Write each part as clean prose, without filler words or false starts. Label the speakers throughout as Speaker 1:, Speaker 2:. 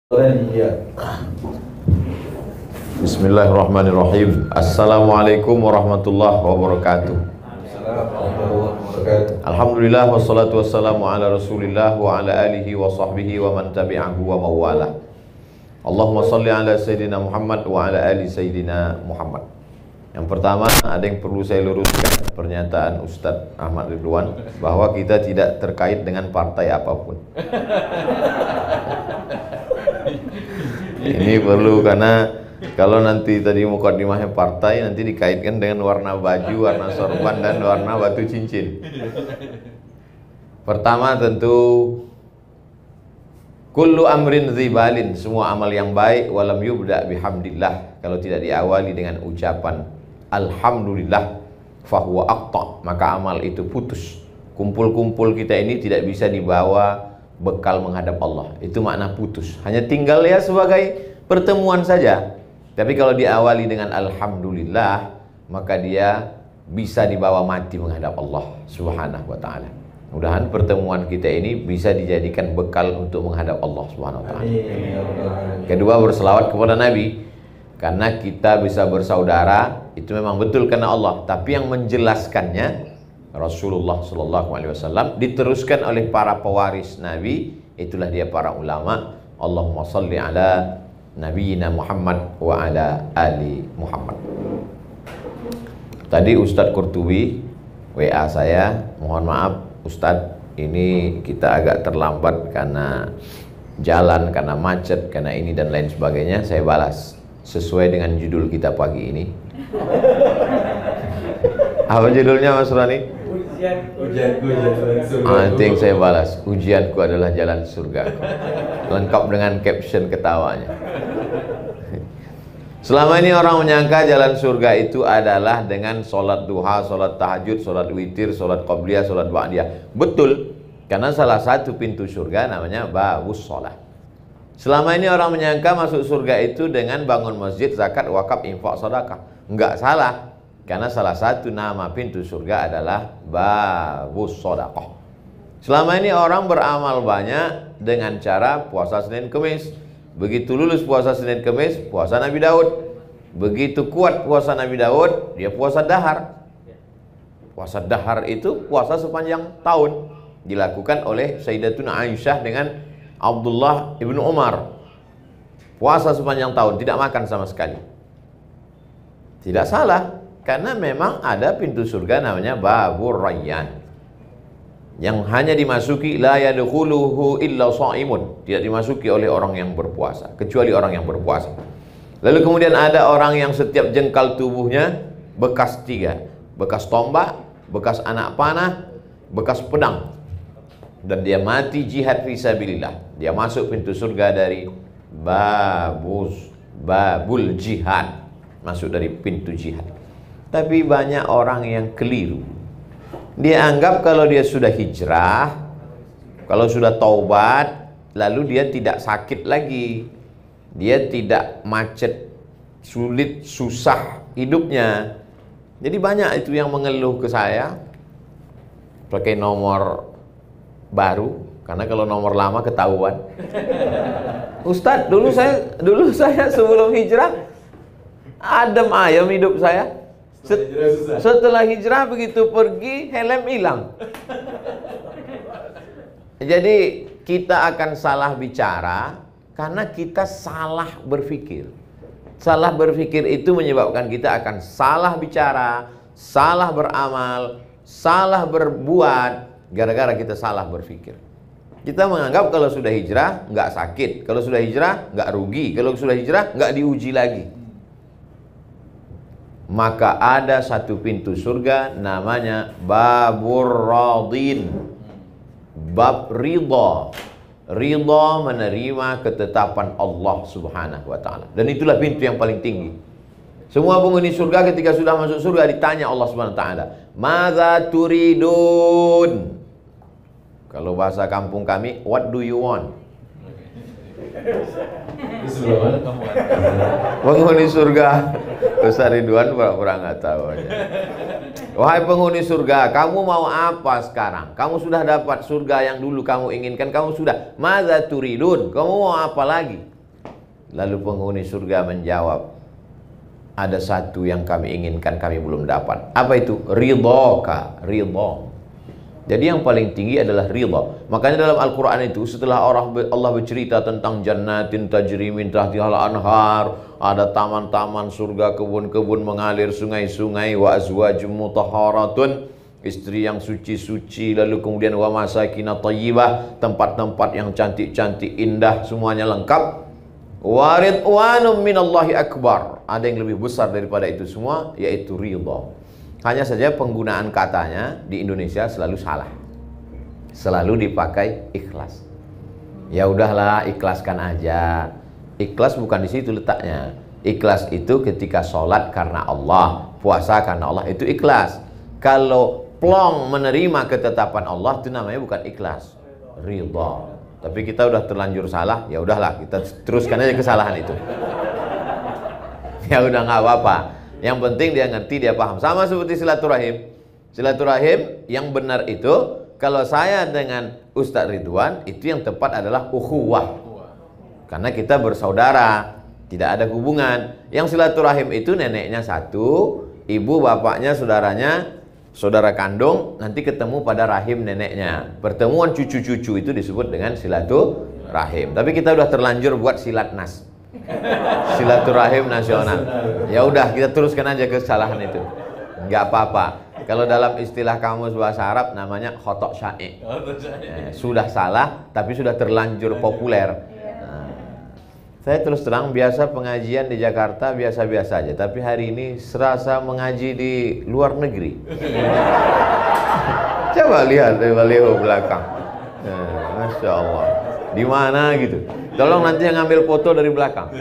Speaker 1: Iya. Bismillahirrahmanirrahim. Assalamualaikum warahmatullahi wabarakatuh. Alhamdulillah wassalatu wassalamu ala rasulillah wa ala alihi wa sahbihi wa man tabi'ahu wa mawala. Allahumma salli ala Sayyidina Muhammad wa ala ali Sayyidina Muhammad. Yang pertama, ada yang perlu saya luruskan pernyataan Ustadz Ahmad Ridwan bahwa kita tidak terkait dengan partai apapun. Ini perlu, karena kalau nanti tadi mukadimahnya partai, nanti dikaitkan dengan warna baju, warna sorban, dan warna batu cincin. Pertama tentu kullu amrin dzibalin, semua amal yang baik walam yubda bihamdillah, kalau tidak diawali dengan ucapan alhamdulillah fahuwa aqta, maka amal itu putus. Kumpul-kumpul kita ini tidak bisa dibawa bekal menghadap Allah, itu makna putus. Hanya tinggal ya sebagai pertemuan saja. Tapi kalau diawali dengan alhamdulillah, maka dia bisa dibawa mati menghadap Allah Subhanahu wa ta'ala. Mudah-mudahan pertemuan kita ini bisa dijadikan bekal untuk menghadap Allah Subhanahu wa ta'ala. Kedua, berselawat kepada Nabi, karena kita bisa bersaudara itu memang betul karena Allah, tapi yang menjelaskannya Rasulullah SAW, diteruskan oleh para pewaris Nabi, itulah dia para ulama. Allahumma salli ala Nabiyyina Muhammad wa ala ali Muhammad. Tadi Ustadz Qurtubi WA saya, mohon maaf Ustadz, ini kita agak terlambat karena jalan, karena macet, karena ini dan lain sebagainya. Saya balas sesuai dengan judul kita pagi ini. Apa judulnya Mas Rani? Ujianku jalan surga. Nanti yang saya balas, ujianku adalah jalan surga. Lengkap dengan caption ketawanya. Selama ini orang menyangka jalan surga itu adalah dengan sholat duha, sholat tahajud, sholat witir, sholat qabliyah, sholat ba'diyah. Betul, karena salah satu pintu surga namanya babus sholat. Selama ini orang menyangka masuk surga itu dengan bangun masjid, zakat, wakaf, infak, sedekah. Enggak salah, karena salah satu nama pintu surga adalah babus sedekah. Selama ini orang beramal banyak dengan cara puasa Senin Kemis. Begitu lulus puasa Senin Kemis, puasa Nabi Daud. Begitu kuat puasa Nabi Daud, dia puasa dahar. Puasa dahar itu puasa sepanjang tahun, dilakukan oleh Sayyidatuna Aisyah dengan Abdullah ibnu Umar. Puasa sepanjang tahun, tidak makan sama sekali. Tidak salah, karena memang ada pintu surga namanya Babur Rayyan, yang hanya dimasuki la yadkhuluhu illa shaimun, tidak dimasuki oleh orang yang berpuasa, kecuali orang yang berpuasa. Lalu kemudian ada orang yang setiap jengkal tubuhnya bekas tiga, bekas tombak, bekas anak panah, bekas pedang, dan dia mati jihad fisabilillah. Dia masuk pintu surga dari babul jihad, masuk dari pintu jihad. Tapi banyak orang yang keliru. Dia anggap kalau dia sudah hijrah, kalau sudah taubat, lalu dia tidak sakit lagi, dia tidak macet, sulit, susah hidupnya. Jadi banyak itu yang mengeluh ke saya pakai nomor baru, karena kalau nomor lama ketahuan. Ustadz, dulu saya sebelum hijrah adem ayem hidup saya. Setelah hijrah begitu pergi, helm hilang. Jadi kita akan salah bicara karena kita salah berpikir. Salah berpikir itu menyebabkan kita akan salah bicara, salah beramal, salah berbuat, gara-gara kita salah berpikir. Kita menganggap kalau sudah hijrah nggak sakit, kalau sudah hijrah nggak rugi, kalau sudah hijrah nggak diuji lagi. Maka ada satu pintu surga namanya Babur Radin, bab ridha. Ridha menerima ketetapan Allah Subhanahu wa ta'ala. Dan itulah pintu yang paling tinggi. Semua penghuni surga ketika sudah masuk surga ditanya Allah Subhanahu wa ta'ala, "Madza turidun?" Kalau bahasa kampung kami, what do you want? Penghuni surga, Ustaz Ridwan pura-pura nggak tahu aja. Wahai penghuni surga, kamu mau apa sekarang? Kamu sudah dapat surga yang dulu kamu inginkan, kamu sudah. Madza turidun? Kamu mau apa lagi? Lalu penghuni surga menjawab, ada satu yang kami inginkan, kami belum dapat. Apa itu? Ridhaka, ridha. Jadi yang paling tinggi adalah ridha. Makanya dalam Al-Quran itu setelah Allah bercerita tentang jannatin tajri min tahtihal anhar, ada taman-taman surga, kebun-kebun mengalir, sungai-sungai, wa azwajum mutahharatun, istri yang suci-suci, lalu kemudian wa masakin thayyibah, tempat-tempat yang cantik-cantik, indah, semuanya lengkap. Wa ridwanum minallahi akbar, ada yang lebih besar daripada itu semua, yaitu ridha. Hanya saja penggunaan katanya di Indonesia selalu salah. Selalu dipakai ikhlas. Ya udahlah, ikhlaskan aja. Ikhlas bukan di situ letaknya. Ikhlas itu ketika sholat karena Allah, puasa karena Allah, itu ikhlas. Kalau plong menerima ketetapan Allah, itu namanya bukan ikhlas, ridha. Tapi kita udah terlanjur salah, ya udahlah, kita teruskan aja kesalahan itu. Ya udah, nggak apa-apa. Yang penting dia ngerti, dia paham. Sama seperti silaturahim. Silaturahim yang benar itu, kalau saya dengan Ustadz Ridwan, itu yang tepat adalah ukhuwah. Karena kita bersaudara, tidak ada hubungan. Yang silaturahim itu neneknya satu, ibu bapaknya saudaranya, saudara kandung, nanti ketemu pada rahim neneknya. Pertemuan cucu-cucu itu disebut dengan silaturahim. Tapi kita udah terlanjur buat silatnas, silaturahim nasional. Ya udah, kita teruskan aja kesalahan itu, nggak apa-apa. Kalau dalam istilah kamus bahasa Arab namanya khotok syai'. Sudah salah tapi sudah terlanjur populer. Saya terus terang, biasa pengajian di Jakarta biasa-biasa aja, tapi hari ini serasa mengaji di luar negeri. Coba lihat dari baliho belakang. Masya Allah, di mana gitu. Tolong nanti yang ngambil foto dari belakang.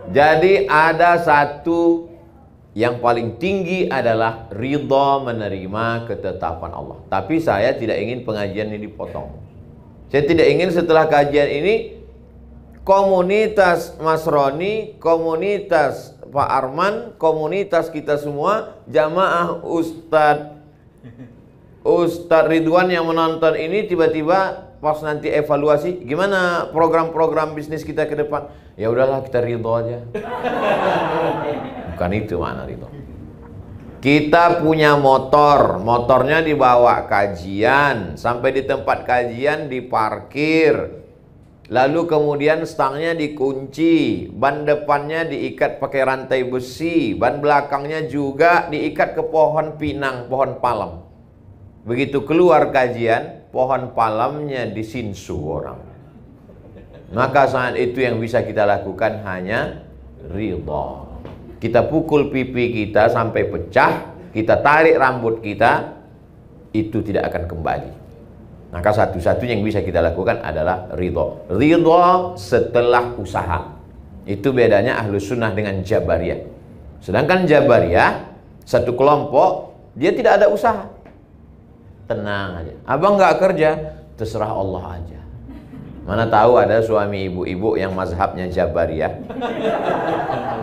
Speaker 1: Jadi ada satu yang paling tinggi adalah ridha, menerima ketetapan Allah. Tapi saya tidak ingin pengajian ini dipotong. Saya tidak ingin setelah kajian ini komunitas Mas Roni, komunitas Pak Arman, komunitas kita semua, jamaah Ustadz Ridwan yang menonton ini, tiba-tiba pas nanti evaluasi, gimana program-program bisnis kita ke depan? Ya udahlah, kita ridho aja. Bukan itu makna ridho. Kita punya motor, motornya dibawa kajian, sampai di tempat kajian diparkir, lalu kemudian stangnya dikunci, ban depannya diikat pakai rantai besi, ban belakangnya juga diikat ke pohon pinang, pohon palem. Begitu keluar kajian, pohon palemnya disinsu orang. Maka saat itu yang bisa kita lakukan hanya ridha. Kita pukul pipi kita sampai pecah, kita tarik rambut kita, itu tidak akan kembali. Maka satu-satunya yang bisa kita lakukan adalah ridha. Ridha setelah usaha. Itu bedanya Ahlus Sunnah dengan Jabariyah. Sedangkan Jabariyah, satu kelompok, dia tidak ada usaha. Tenang aja, abang nggak kerja, terserah Allah aja. Mana tahu ada suami ibu-ibu yang mazhabnya Jabariyah.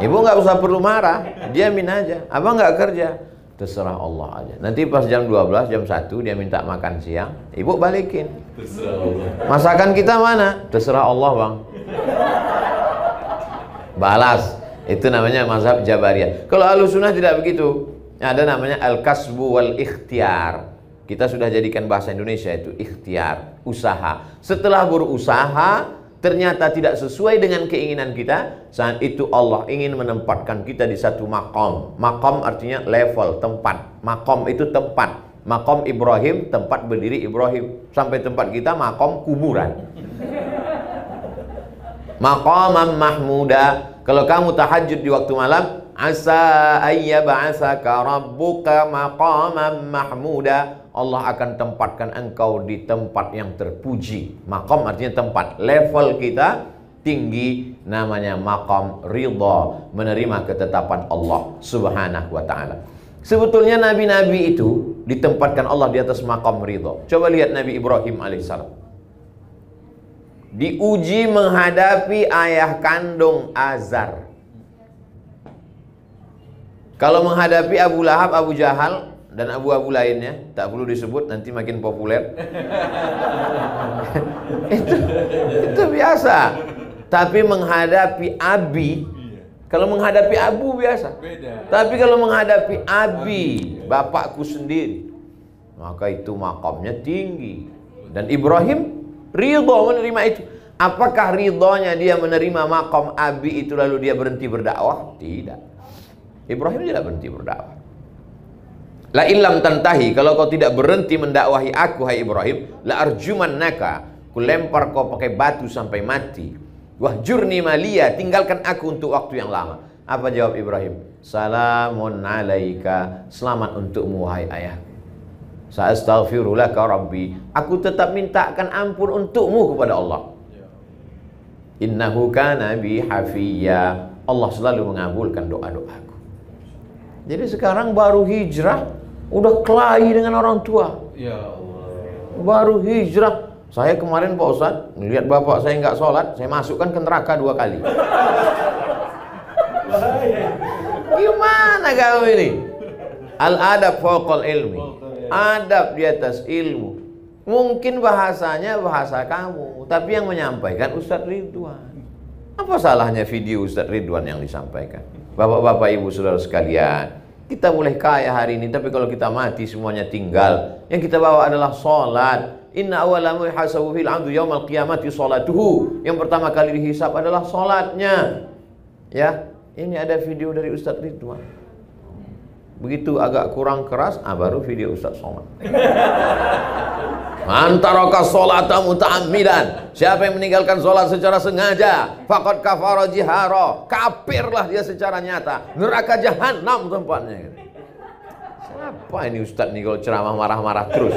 Speaker 1: Ibu nggak usah perlu marah, diamin aja. Abang nggak kerja, terserah Allah aja. Nanti pas jam 12, jam 1 dia minta makan siang, ibu balikin. Masakan kita mana? Terserah Allah bang. Balas. Itu namanya mazhab Jabariyah. Kalau Ahlus Sunnah tidak begitu. Ada namanya al-kasbu wal ikhtiar. Kita sudah jadikan bahasa Indonesia itu ikhtiar, usaha. Setelah berusaha ternyata tidak sesuai dengan keinginan kita, saat itu Allah ingin menempatkan kita di satu makom. Makom artinya level, tempat. Makom itu tempat. Makom Ibrahim, tempat berdiri Ibrahim. Sampai tempat kita makom kuburan. Maqaman mahmuda. Kalau kamu tahajud di waktu malam, asa ayyab'asaka rabbuka maqaman mahmuda. Allah akan tempatkan engkau di tempat yang terpuji. Maqam artinya tempat. Level kita tinggi, namanya maqam ridha, menerima ketetapan Allah subhanahu wa ta'ala. Sebetulnya nabi-nabi itu ditempatkan Allah di atas maqam ridha. Coba lihat Nabi Ibrahim alaihissalam, diuji menghadapi ayah kandung Azar. Kalau menghadapi Abu Lahab, Abu Jahal, dan abu-abu lainnya, tak perlu disebut nanti makin populer. itu biasa. Tapi menghadapi abi, kalau menghadapi abu biasa. Tapi kalau menghadapi abi, bapakku sendiri, maka itu makamnya tinggi. Dan Ibrahim ridho menerima itu. Apakah ridhonya dia menerima makam abi itu lalu dia berhenti berdakwah? Tidak. Ibrahim tidak berhenti berdakwah. La illam tantahi, kalau kau tidak berhenti mendakwahi aku, hai Ibrahim, la arjumannaka, ku lempar kau pakai batu sampai mati. Wahjurni maliya, tinggalkan aku untuk waktu yang lama. Apa jawab Ibrahim? Salamun alaika, selamat untukmu wahai ayahku. Sa'astaghfiru laka rabbi, aku tetap mintakan ampun untukmu kepada Allah. Innahu kana bi hafiyya, Allah selalu mengabulkan doa-doaku. Jadi sekarang baru hijrah udah kelahi dengan orang tua. Ya Allah. Baru hijrah. Saya kemarin Pak Ustadz melihat bapak saya nggak sholat, saya masukkan ke neraka 2 kali. Gimana kamu ini? Al-adab fawqal ilmi, adab di atas ilmu. Mungkin bahasanya bahasa kamu, tapi yang menyampaikan Ustadz Ridwan. Apa salahnya video Ustadz Ridwan yang disampaikan? Bapak-bapak, ibu, saudara sekalian, kita boleh kaya hari ini, tapi kalau kita mati semuanya tinggal. Yang kita bawa adalah sholat. Inna awalamu hasabu fil abdu yaumal qiyamati sholatuhu. Yang pertama kali dihisab adalah sholatnya. Ya, ini ada video dari Ustadz Ridwan. Begitu agak kurang keras, baru video Ustadz Somad. Antaraka sholata muta'ammidan, siapa yang meninggalkan sholat secara sengaja, faqad kafara jihara, kafirlah dia secara nyata, neraka jahanam tempatnya. Siapa ini Ustadz nih kalau ceramah marah-marah terus?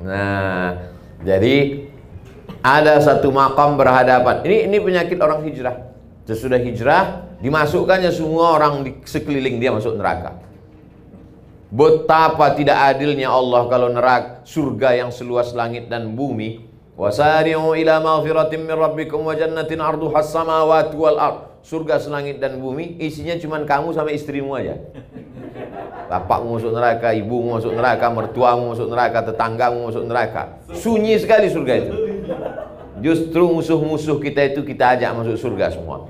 Speaker 1: Nah, jadi ada satu makam berhadapan. Ini penyakit orang hijrah. Sesudah hijrah, dimasukkannya semua orang di sekeliling dia masuk neraka. Betapa tidak adilnya Allah kalau neraka surga yang seluas langit dan bumi. Wasari'u ila maghfiratin min rabbikum wa jannatin 'arduhas samawati wal ard. Surga selangit dan bumi, isinya cuma kamu sama istrimu aja. Bapakmu masuk neraka, ibumu masuk neraka, mertuamu masuk neraka, tetanggamu masuk neraka. Sunyi sekali surga itu. Justru musuh-musuh kita itu kita ajak masuk surga semua.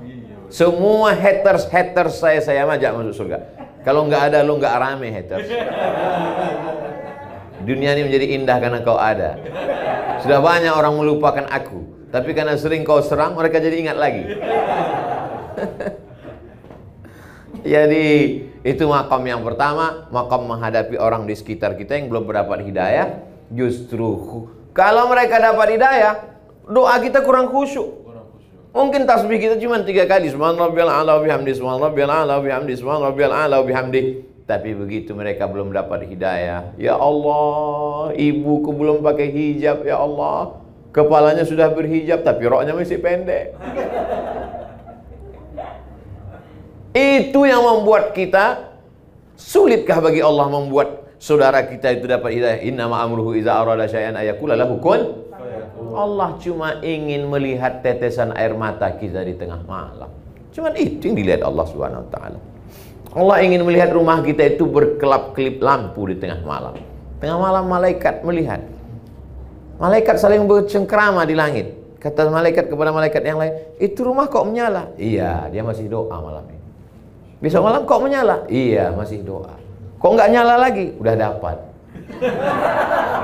Speaker 1: Semua haters saya ajak masuk surga. Kalau nggak ada lo nggak rame haters. Dunia ini menjadi indah karena kau ada. Sudah banyak orang melupakan aku, tapi karena sering kau serang mereka jadi ingat lagi. Jadi itu makam yang pertama, makam menghadapi orang di sekitar kita yang belum mendapat hidayah. Justru kalau mereka dapat hidayah, doa kita kurang khusyuk. Mungkin tasbih kita cuma 3 kali, subhanarabbiyal a'la wa bihamdi, subhanarabbiyal a'la wa bihamdi, subhanarabbiyal a'la wa bihamdi. Tapi begitu mereka belum dapat hidayah, ya Allah, ibuku belum pakai hijab, ya Allah, kepalanya sudah berhijab tapi roknya masih pendek. Itu yang membuat kita, sulitkah bagi Allah membuat saudara kita itu dapat hidayah? Innama amruhu iza arada syai'an ayaqula lahu kun. Allah cuma ingin melihat tetesan air mata kita di tengah malam. Cuma itu yang dilihat Allah Subhanahu wa taala. Allah ingin melihat rumah kita itu berkelap-kelip lampu di tengah malam. Tengah malam malaikat melihat. Malaikat saling bercengkrama di langit. Kata malaikat kepada malaikat yang lain, "Itu rumah kok menyala?" "Iya, dia masih doa malam ini." "Besok malam kok menyala?" "Iya, masih doa." "Kok nggak nyala lagi?" "Udah dapat."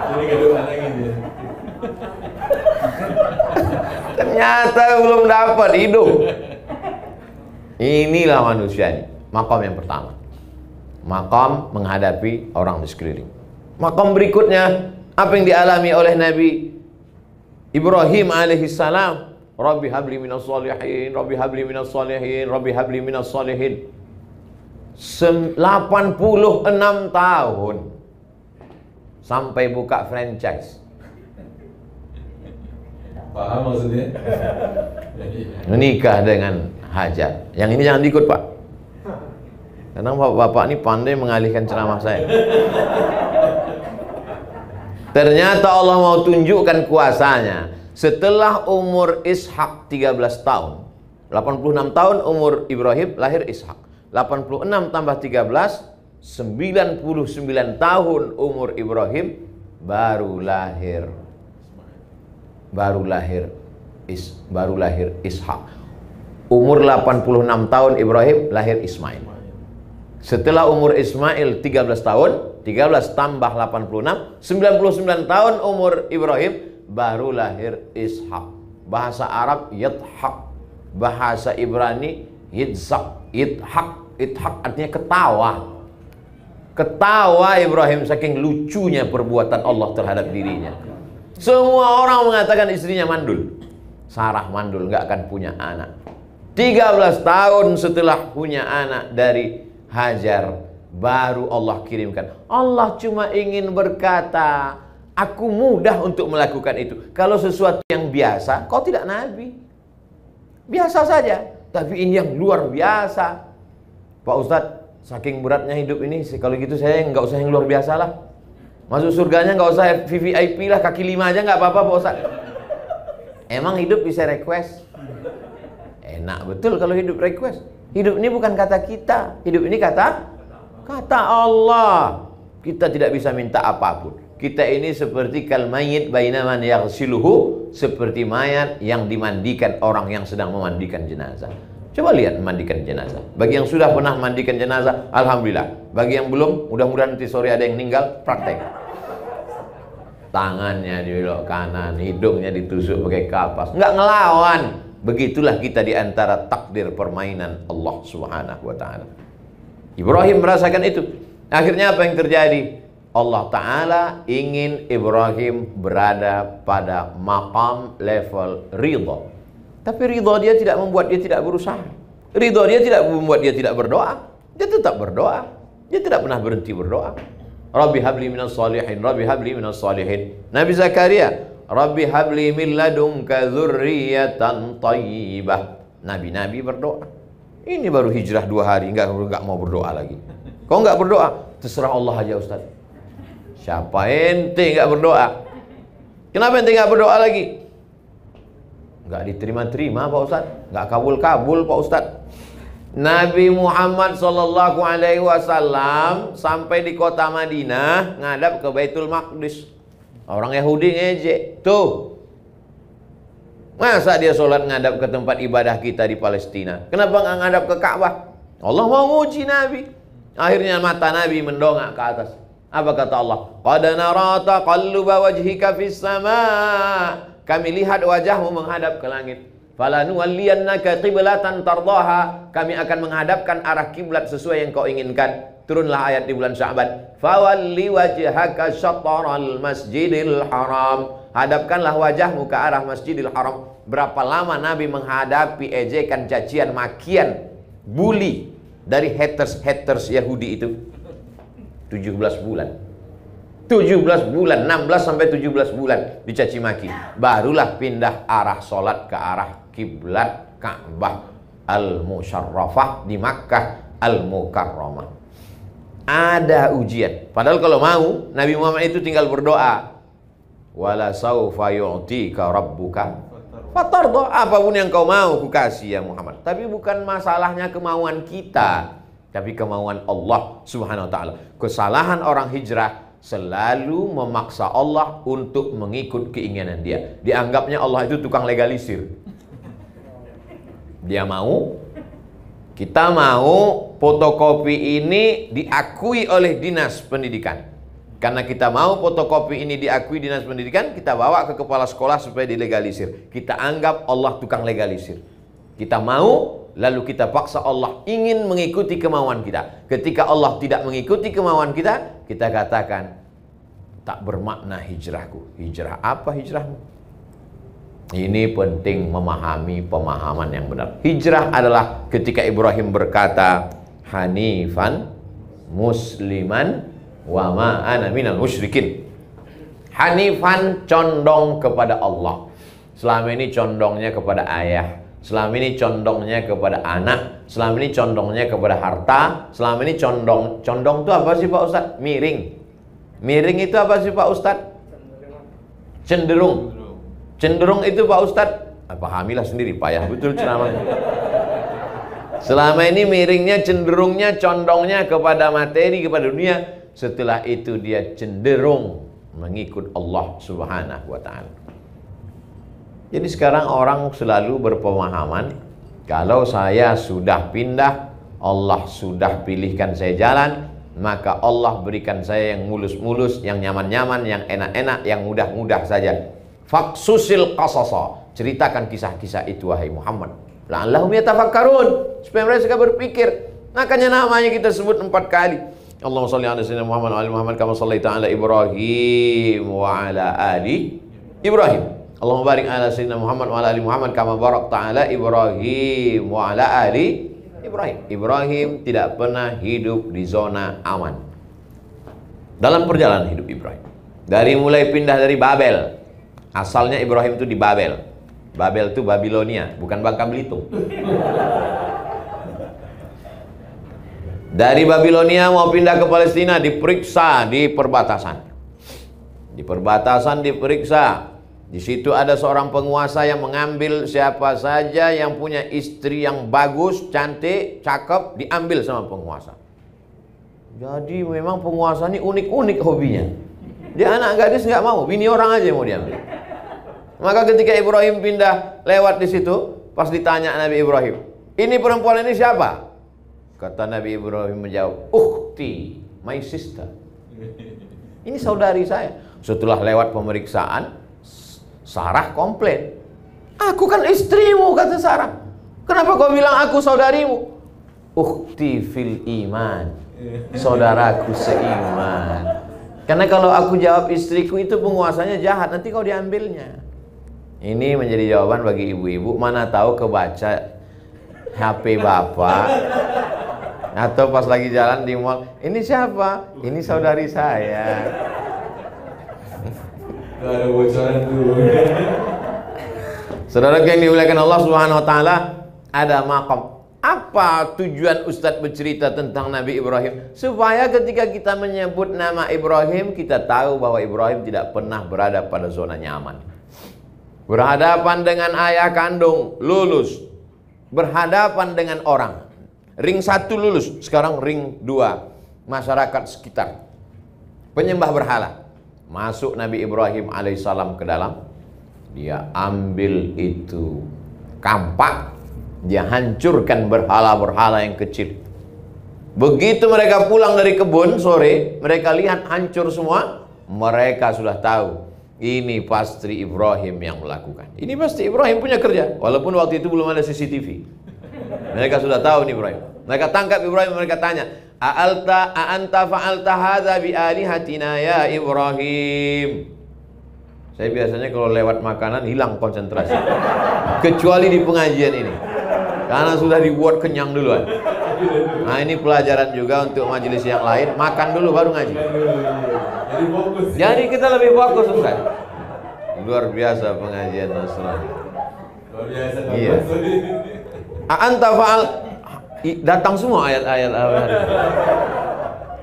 Speaker 1: Jadi nggak doa lagi dia. Ternyata belum dapat hidup. Inilah manusia ini. Makam yang pertama, makam menghadapi orang di sekeliling. Makam berikutnya, apa yang dialami oleh Nabi Ibrahim alaihissalam. Rabbi habli minas salihin, Rabbi habli minas salihin, Rabbi habli minas salihin. 86 tahun sampai buka franchise. Paham maksudnya? Menikah dengan Hajar. Yang ini jangan diikut, Pak. Karena bapak-bapak ini pandai mengalihkan ceramah saya. Ternyata Allah mau tunjukkan kuasanya. Setelah umur Ishak 13 tahun, 86 tahun umur Ibrahim, lahir Ishak. 86 tambah 13, 99 tahun umur Ibrahim baru lahir Ishak. Umur 86 tahun Ibrahim lahir Ismail. Setelah umur Ismail 13 tahun, 13 tambah 86, 99 tahun umur Ibrahim baru lahir Ishak. Bahasa Arab Yithak, bahasa Ibrani Yitzhak. Ithak artinya ketawa. Ketawa Ibrahim saking lucunya perbuatan Allah terhadap dirinya. Semua orang mengatakan istrinya mandul. Sarah mandul, nggak akan punya anak. 13 tahun setelah punya anak dari Hajar, baru Allah kirimkan. Allah cuma ingin berkata, aku mudah untuk melakukan itu. Kalau sesuatu yang biasa, kau tidak nabi. Biasa saja. Tapi ini yang luar biasa. Pak Ustadz, saking beratnya hidup ini, kalau gitu saya nggak usah yang luar biasa lah. Masuk surganya nggak usah VVIP lah, kaki 5 aja nggak apa-apa Pak Ustadz. Emang hidup bisa request? Enak betul kalau hidup request. Hidup ini bukan kata kita, hidup ini kata Allah. Kita tidak bisa minta apapun. Kita ini seperti kal mayyit baina man yaghsiluhu, seperti mayat yang dimandikan orang yang sedang memandikan jenazah. Coba lihat memandikan jenazah. Bagi yang sudah pernah mandikan jenazah, alhamdulillah. Bagi yang belum, mudah-mudahan nanti sore ada yang meninggal, praktek. Tangannya dibelok kanan, hidungnya ditusuk pakai kapas, nggak ngelawan. Begitulah kita di antara takdir permainan Allah Subhanahu wa taala. Ibrahim merasakan itu. Akhirnya apa yang terjadi? Allah Ta'ala ingin Ibrahim berada pada maqam level ridha. Tapi ridha dia tidak membuat dia tidak berusaha. Ridha dia tidak membuat dia tidak berdoa. Dia tetap berdoa. Dia tidak pernah berhenti berdoa. Rabbi habli minas salihin, Rabbi habli minas salihin. Nabi Zakaria, Rabbi habli min ladunka dzurriyyatan thayyibah. Nabi-nabi berdoa. Ini baru hijrah 2 hari, enggak mau berdoa lagi. Kau enggak berdoa? Terserah Allah aja Ustaz. Siapa ente enggak berdoa? Kenapa ente enggak berdoa lagi? Enggak diterima-terima Pak Ustaz, enggak kabul-kabul Pak Ustaz. Nabi Muhammad sallallahu alaihi wasallam sampai di kota Madinah ngadap ke Baitul Maqdis. Orang Yahudi ngejek. Tuh. Masa dia sholat ngadap ke tempat ibadah kita di Palestina? Kenapa nggak ngadap ke Ka'bah? Allah mau nguji Nabi. Akhirnya mata Nabi mendongak ke atas. Apa kata Allah? Qad nara taqalluba wajhika fis sama. Kami lihat wajahmu menghadap ke langit. Falanuwalliyannaka qiblatan tardaha. Kami akan menghadapkan arah kiblat sesuai yang kau inginkan. Turunlah ayat di bulan Sya'ban. Fawalli wajhaka syatral masjidil haram. Hadapkanlah wajahmu ke arah Masjidil Haram. Berapa lama Nabi menghadapi ejekan, cacian, makian, bully dari haters Yahudi itu? 17 bulan. 17 bulan, 16 sampai 17 bulan dicaci maki. Barulah pindah arah solat ke arah kiblat Ka'bah Al-Musyarrafah di Makkah Al-Mukarramah. Ada ujian. Padahal kalau mau Nabi Muhammad itu tinggal berdoa. Wala saufa yu'tika rabbuka fatarda. Apapun yang kau mau ku kasih ya Muhammad. Tapi bukan masalahnya kemauan kita, tapi kemauan Allah Subhanahu wa taala. Kesalahan orang hijrah selalu memaksa Allah untuk mengikut keinginan dia. Dianggapnya Allah itu tukang legalisir. Dia mau, kita mau fotokopi ini diakui oleh dinas pendidikan. Karena kita mau fotokopi ini diakui dinas pendidikan, kita bawa ke kepala sekolah supaya dilegalisir. Kita anggap Allah tukang legalisir. Kita mau, lalu kita paksa Allah ingin mengikuti kemauan kita. Ketika Allah tidak mengikuti kemauan kita, kita katakan, tak bermakna hijrahku. Hijrah apa hijrahmu? Ini penting memahami pemahaman yang benar. Hijrah adalah ketika Ibrahim berkata, Hanifan musliman wa ma ana minal musyrikin. Hanifan condong kepada Allah. Selama ini condongnya kepada ayah, selama ini condongnya kepada anak, selama ini condongnya kepada harta, selama ini condong itu apa sih Pak Ustadz? Miring. Miring itu apa sih Pak Ustadz? Cenderung. Cenderung itu Pak Ustadz, pahamilah sendiri, payah betul ceramahnya. Selama ini miringnya, cenderungnya, condongnya kepada materi, kepada dunia. Setelah itu dia cenderung mengikut Allah Subhanahu wa ta'ala. Jadi sekarang orang selalu berpemahaman, kalau saya sudah pindah, Allah sudah pilihkan saya jalan, maka Allah berikan saya yang mulus-mulus, yang nyaman-nyaman, yang enak-enak, yang mudah-mudah saja. Faqsusil qasasa, ceritakan kisah-kisah itu wahai Muhammad, la'allahum yatafakkarun, supaya mereka berpikir. Makanya namanya kita sebut 4 kali. Allahumma shalli ala sayyidina Muhammad wa ali Muhammad kama shallaita ala Ibrahim wa ala ali Ibrahim. Allahumma barik ala sayyidina Muhammad wa ala ali Muhammad kama barakta ala Ibrahim wa ala ali Ibrahim. Ibrahim tidak pernah hidup di zona aman dalam perjalanan hidup Ibrahim. Dari mulai pindah dari Babel, asalnya Ibrahim itu di Babel. Babel itu Babilonia, bukan Bangka Belitung. Dari Babilonia mau pindah ke Palestina, diperiksa di perbatasan. Di perbatasan diperiksa. Di situ ada seorang penguasa yang mengambil siapa saja yang punya istri yang bagus, cantik, cakep, diambil sama penguasa. Jadi memang penguasa ini unik-unik hobinya. Dia anak gadis nggak mau, bini orang aja mau diambil. Maka ketika Ibrahim pindah lewat di situ, pas ditanya Nabi Ibrahim, ini perempuan ini siapa? Kata Nabi Ibrahim menjawab, ukhti, my sister. Ini saudari saya. Setelah lewat pemeriksaan, Sarah komplain. Aku kan istrimu, kata Sarah. Kenapa kau bilang aku saudarimu? Ukhti fil iman, saudaraku seiman. Karena kalau aku jawab istriku, itu penguasanya jahat, nanti kau diambilnya. Ini menjadi jawaban bagi ibu-ibu. Mana tahu kebaca HP bapak, atau pas lagi jalan di mall, ini siapa? Ini saudari saya.
Speaker 2: Ada bocoran dulu.
Speaker 1: Saudara yang dimuliakan Allah Subhanahu wa taala, ada maqam. Apa tujuan Ustadz bercerita tentang Nabi Ibrahim? Supaya ketika kita menyebut nama Ibrahim, kita tahu bahwa Ibrahim tidak pernah berada pada zona nyaman. Berhadapan dengan ayah kandung, lulus. Berhadapan dengan orang, ring 1 lulus, sekarang ring 2, masyarakat sekitar, penyembah berhala. Masuk Nabi Ibrahim alaihissalam ke dalam, dia ambil itu kampak, dia hancurkan berhala-berhala yang kecil. Begitu mereka pulang dari kebun sore, mereka lihat hancur semua, mereka sudah tahu ini pasti Ibrahim yang melakukan. Ini pasti Ibrahim punya kerja, walaupun waktu itu belum ada CCTV. Mereka sudah tahu nih Ibrahim. Mereka tangkap Ibrahim, mereka tanya, a'anta fa'alta hadza bi alihatina ya Ibrahim. Saya biasanya kalau lewat makanan hilang konsentrasi. Kecuali di pengajian ini. Karena sudah dibuat kenyang duluan. Nah, ini pelajaran juga untuk majelis yang lain, makan dulu baru ngaji.
Speaker 2: Jadi fokus.
Speaker 1: Jadi kita lebih fokus, Ustaz. Luar biasa pengajian Nasrani.
Speaker 2: Luar biasa.
Speaker 1: Iya. A'anta fa'al, datang semua ayat-ayat.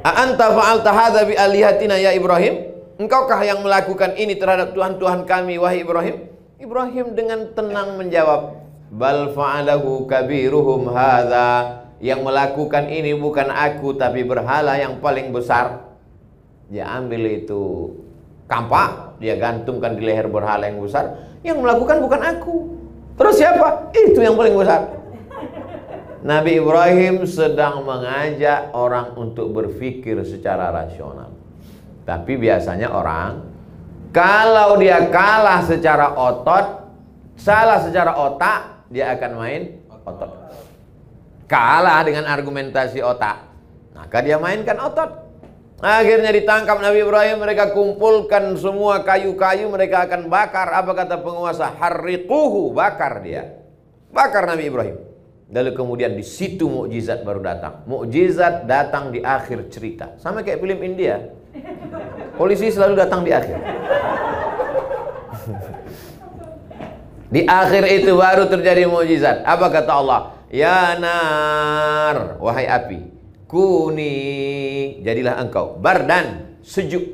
Speaker 1: A'anta fa'alta hadza bi alihatina ya Ibrahim? Engkaukah yang melakukan ini terhadap Tuhan-Tuhan kami wahai Ibrahim? Ibrahim dengan tenang menjawab, bal fa'alahu kabiruhum hadza. Yang melakukan ini bukan aku, tapi berhala yang paling besar. Dia ambil itu kampak, dia gantungkan di leher berhala yang besar. Yang melakukan bukan aku. Terus siapa? Itu yang paling besar. Nabi Ibrahim sedang mengajak orang untuk berpikir secara rasional. Tapi biasanya orang, kalau dia kalah secara otot, salah secara otak, dia akan main otot. Kalah dengan argumentasi otak, maka dia mainkan otot. Akhirnya ditangkap Nabi Ibrahim, mereka kumpulkan semua kayu-kayu, mereka akan bakar. Apa kata penguasa? Harriquhu, bakar dia. Bakar Nabi Ibrahim. Lalu kemudian di situ mukjizat baru datang. Mukjizat datang di akhir cerita. Sama kayak film India. Polisi selalu datang di akhir. Di akhir itu baru terjadi mukjizat. Apa kata Allah? Ya nar, wahai api, kuni, jadilah engkau bardan, sejuk.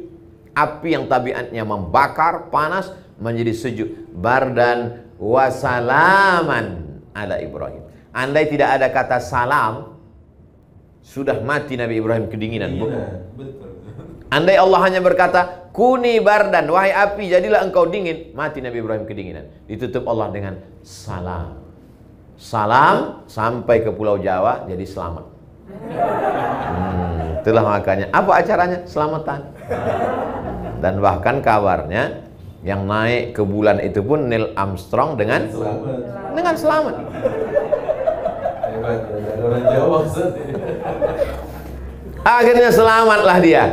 Speaker 1: Api yang tabiatnya membakar, panas, menjadi sejuk. Bardan wasalaman ala Ibrahim. Andai tidak ada kata salam, sudah mati Nabi Ibrahim kedinginan. Bu.
Speaker 2: Betul.
Speaker 1: Andai Allah hanya berkata, kuni bardan, wahai api, jadilah engkau dingin, mati Nabi Ibrahim kedinginan. Ditutup Allah dengan salam. Salam sampai ke Pulau Jawa, jadi selamat. Itulah makanya. Apa acaranya? Selamatan. Dan bahkan kabarnya, yang naik ke bulan itu pun Neil Armstrong dengan selamat.
Speaker 2: Hebat, ada orang Jawa Ustaz.
Speaker 1: Akhirnya selamatlah dia.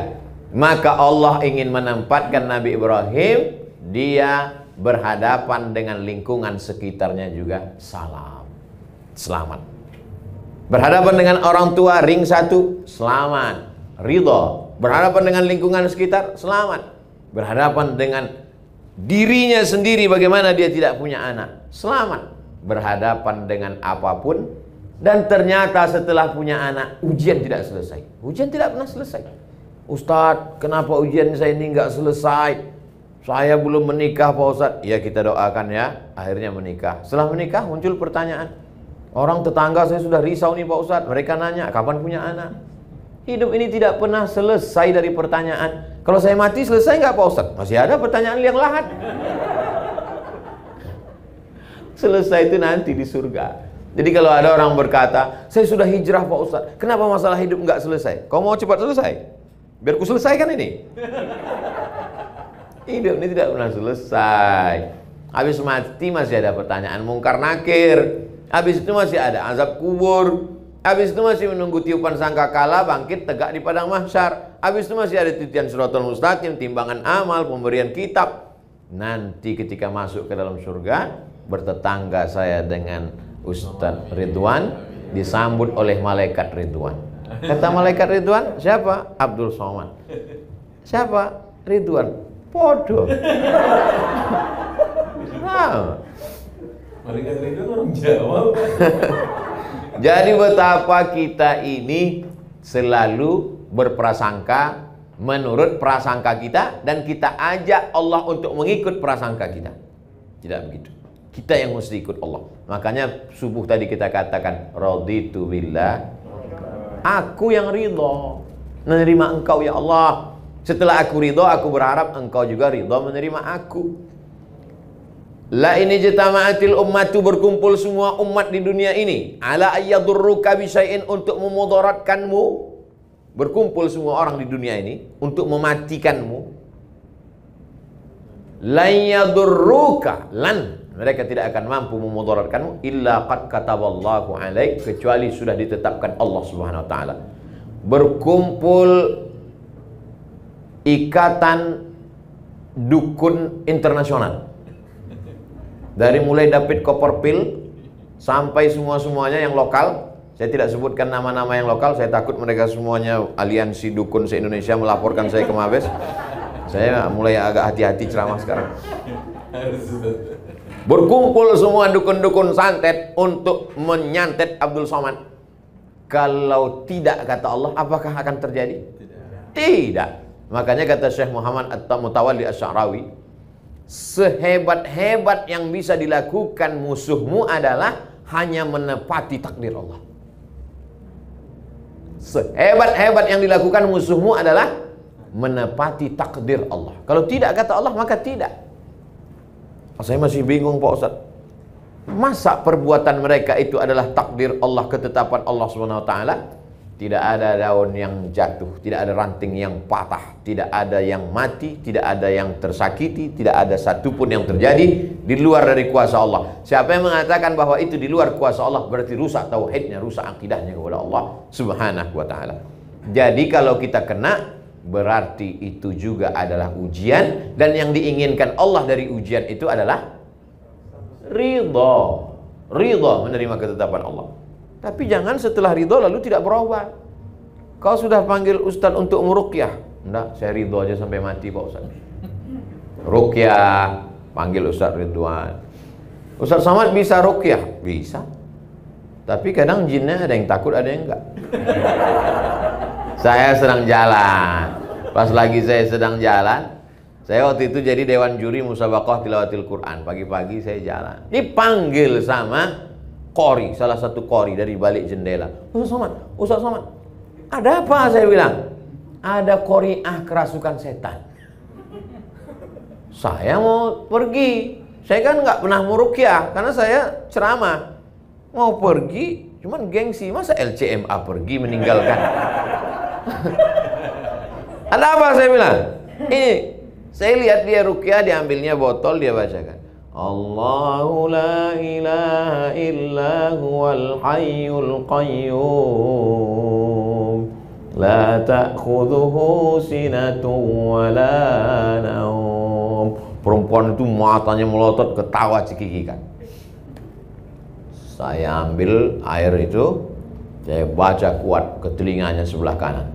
Speaker 1: Maka Allah ingin menempatkan Nabi Ibrahim, dia berhadapan dengan lingkungan sekitarnya juga selamat. Berhadapan dengan orang tua, ring satu, selamat, ridho. Berhadapan dengan lingkungan sekitar, selamat. Berhadapan dengan dirinya sendiri, bagaimana dia tidak punya anak, selamat. Berhadapan dengan apapun, dan ternyata setelah punya anak, ujian tidak selesai. Ujian tidak pernah selesai. Ustadz, kenapa ujian saya ini nggak selesai? Saya belum menikah Pak Ustadz. Ya, kita doakan ya, akhirnya menikah. Setelah menikah muncul pertanyaan. Orang tetangga saya sudah risau nih Pak Ustadz. Mereka nanya, kapan punya anak? Hidup ini tidak pernah selesai dari pertanyaan. Kalau saya mati selesai nggak Pak Ustadz? Masih ada pertanyaan yang lahat. Selesai itu nanti di surga. Jadi kalau ada orang berkata, saya sudah hijrah Pak Ustadz, kenapa masalah hidup nggak selesai? Kau mau cepat selesai? Biar ku selesaikan ini. Hidup ini tidak pernah selesai. Habis mati masih ada pertanyaan mungkar nakir. Habis itu masih ada azab kubur. Habis itu masih menunggu tiupan sangkakala, bangkit tegak di padang mahsyar. Habis itu masih ada titian siratal mustaqim, timbangan amal, pemberian kitab. Nanti ketika masuk ke dalam surga, bertetangga saya dengan Ustadz Ridwan, disambut oleh malaikat Ridwan. Kata malaikat Ridwan, siapa? Abdul Somad. Siapa? Ridwan. Podo. Nah.
Speaker 2: Malaikat Ridwan orang Jawa.
Speaker 1: Jadi betapa kita ini selalu berprasangka menurut prasangka kita, dan kita ajak Allah untuk mengikut prasangka kita. Tidak begitu. Kita yang mesti ikut Allah. Makanya subuh tadi kita katakan, raditu billah, aku yang ridho menerima engkau ya Allah. Setelah aku ridho, aku berharap engkau juga ridho menerima aku. La ini jitama'atil ummatu, berkumpul semua umat di dunia ini, ala ayyadurruka bisyai'in, untuk memudaratkanmu. Berkumpul semua orang di dunia ini untuk mematikanmu. Lan yadurruka, mereka tidak akan mampu memudaratkanmu, illa qad kataballahu alaik, kecuali sudah ditetapkan Allah Subhanahu wa taala. Berkumpul ikatan dukun internasional. Dari mulai David Copperfield sampai semua-semuanya yang lokal. Saya tidak sebutkan nama-nama yang lokal, saya takut mereka semuanya aliansi dukun se-Indonesia melaporkan saya ke Mabes. Saya mulai agak hati-hati ceramah sekarang. Berkumpul semua dukun-dukun santet untuk menyantet Abdul Somad. Kalau tidak, kata Allah, apakah akan terjadi? Tidak. Makanya kata Syekh Muhammad At-Mutawalli Asy-Sya'rawi, sehebat-hebat yang bisa dilakukan musuhmu adalah hanya menepati takdir Allah. Sehebat-hebat yang dilakukan musuhmu adalah menepati takdir Allah. Kalau tidak, kata Allah, maka tidak. Saya masih bingung Pak Ustaz. Masa perbuatan mereka itu adalah takdir Allah, ketetapan Allah Subhanahu wa taala? Tidak ada daun yang jatuh, tidak ada ranting yang patah, tidak ada yang mati, tidak ada yang tersakiti, tidak ada satupun yang terjadi di luar dari kuasa Allah. Siapa yang mengatakan bahwa itu di luar kuasa Allah, berarti rusak tauhidnya, rusak akidahnya kepada Allah Subhanahu wa taala. Jadi kalau kita kena, berarti itu juga adalah ujian, dan yang diinginkan Allah dari ujian itu adalah ridho. Ridho menerima ketetapan Allah. Tapi jangan setelah ridho lalu tidak berobat. Kau sudah panggil ustaz untuk meruqyah. Enggak, saya ridho aja sampai mati Pak Ustaz. Ruqyah, panggil Ustaz Ridwan. Ustaz Somad bisa ruqyah? Bisa. Tapi kadang jinnya ada yang takut, ada yang enggak. Saya sedang jalan. Pas lagi saya sedang jalan, saya waktu itu jadi dewan juri musabaqah tilawatil Quran. Pagi-pagi saya jalan, dipanggil sama Qori, salah satu qori dari balik jendela. Ustaz Somad, ada apa? Saya bilang, ada qori'ah kerasukan setan. Saya mau pergi. Saya kan nggak pernah murukyah karena saya ceramah. Mau pergi, cuman gengsi. Masa LCMA pergi meninggalkan? Ada apa? Saya bilang. Ini, saya lihat dia rukyah, diambilnya botol, dia bacakan. Allahu la ilaha illa huwal hayyul qayyum la ta'khudhuhu sinatun wa la naum. Perempuan itu matanya melotot, ketawa cekikikan. Saya ambil air itu, saya baca kuat ke telinganya sebelah kanan.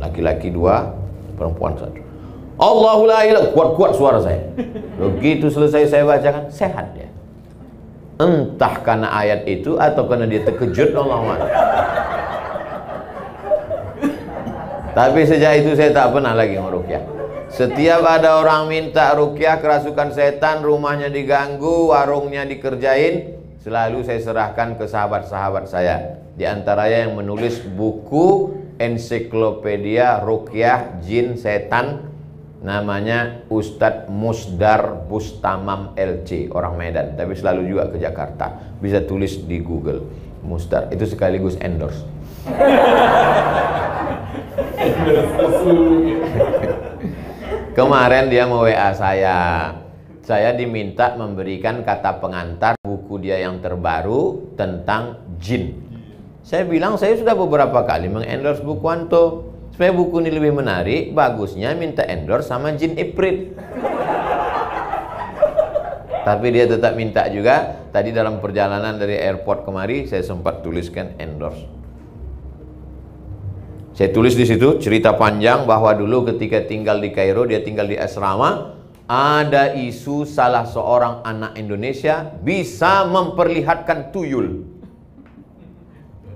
Speaker 1: Laki-laki 2, perempuan 1. Allahu la ilaha, kuat-kuat suara saya. Begitu selesai saya bacakan, sehat dia. Entah karena ayat itu atau karena dia terkejut, Allah. Tapi sejak itu saya tak pernah lagi merukyah. Setiap ada orang minta rukyah kerasukan setan, rumahnya diganggu, warungnya dikerjain, selalu saya serahkan ke sahabat-sahabat saya. Di antaranya yang menulis buku ensiklopedia rukyah jin setan, namanya Ustadz Musdar Bustamam LC, orang Medan, tapi selalu juga ke Jakarta. Bisa tulis di Google Musdar, itu sekaligus endorse. Kemarin dia mau WA saya diminta memberikan kata pengantar buku dia yang terbaru tentang jin. Saya bilang saya sudah beberapa kali mengendorse buku antum. Supaya buku ini lebih menarik, bagusnya minta endorse sama jin Ifrit. Tapi dia tetap minta juga. Tadi dalam perjalanan dari airport kemari, saya sempat tuliskan endorse. Saya tulis di situ cerita panjang bahwa dulu ketika tinggal di Kairo, dia tinggal di asrama, ada isu salah seorang anak Indonesia bisa memperlihatkan tuyul.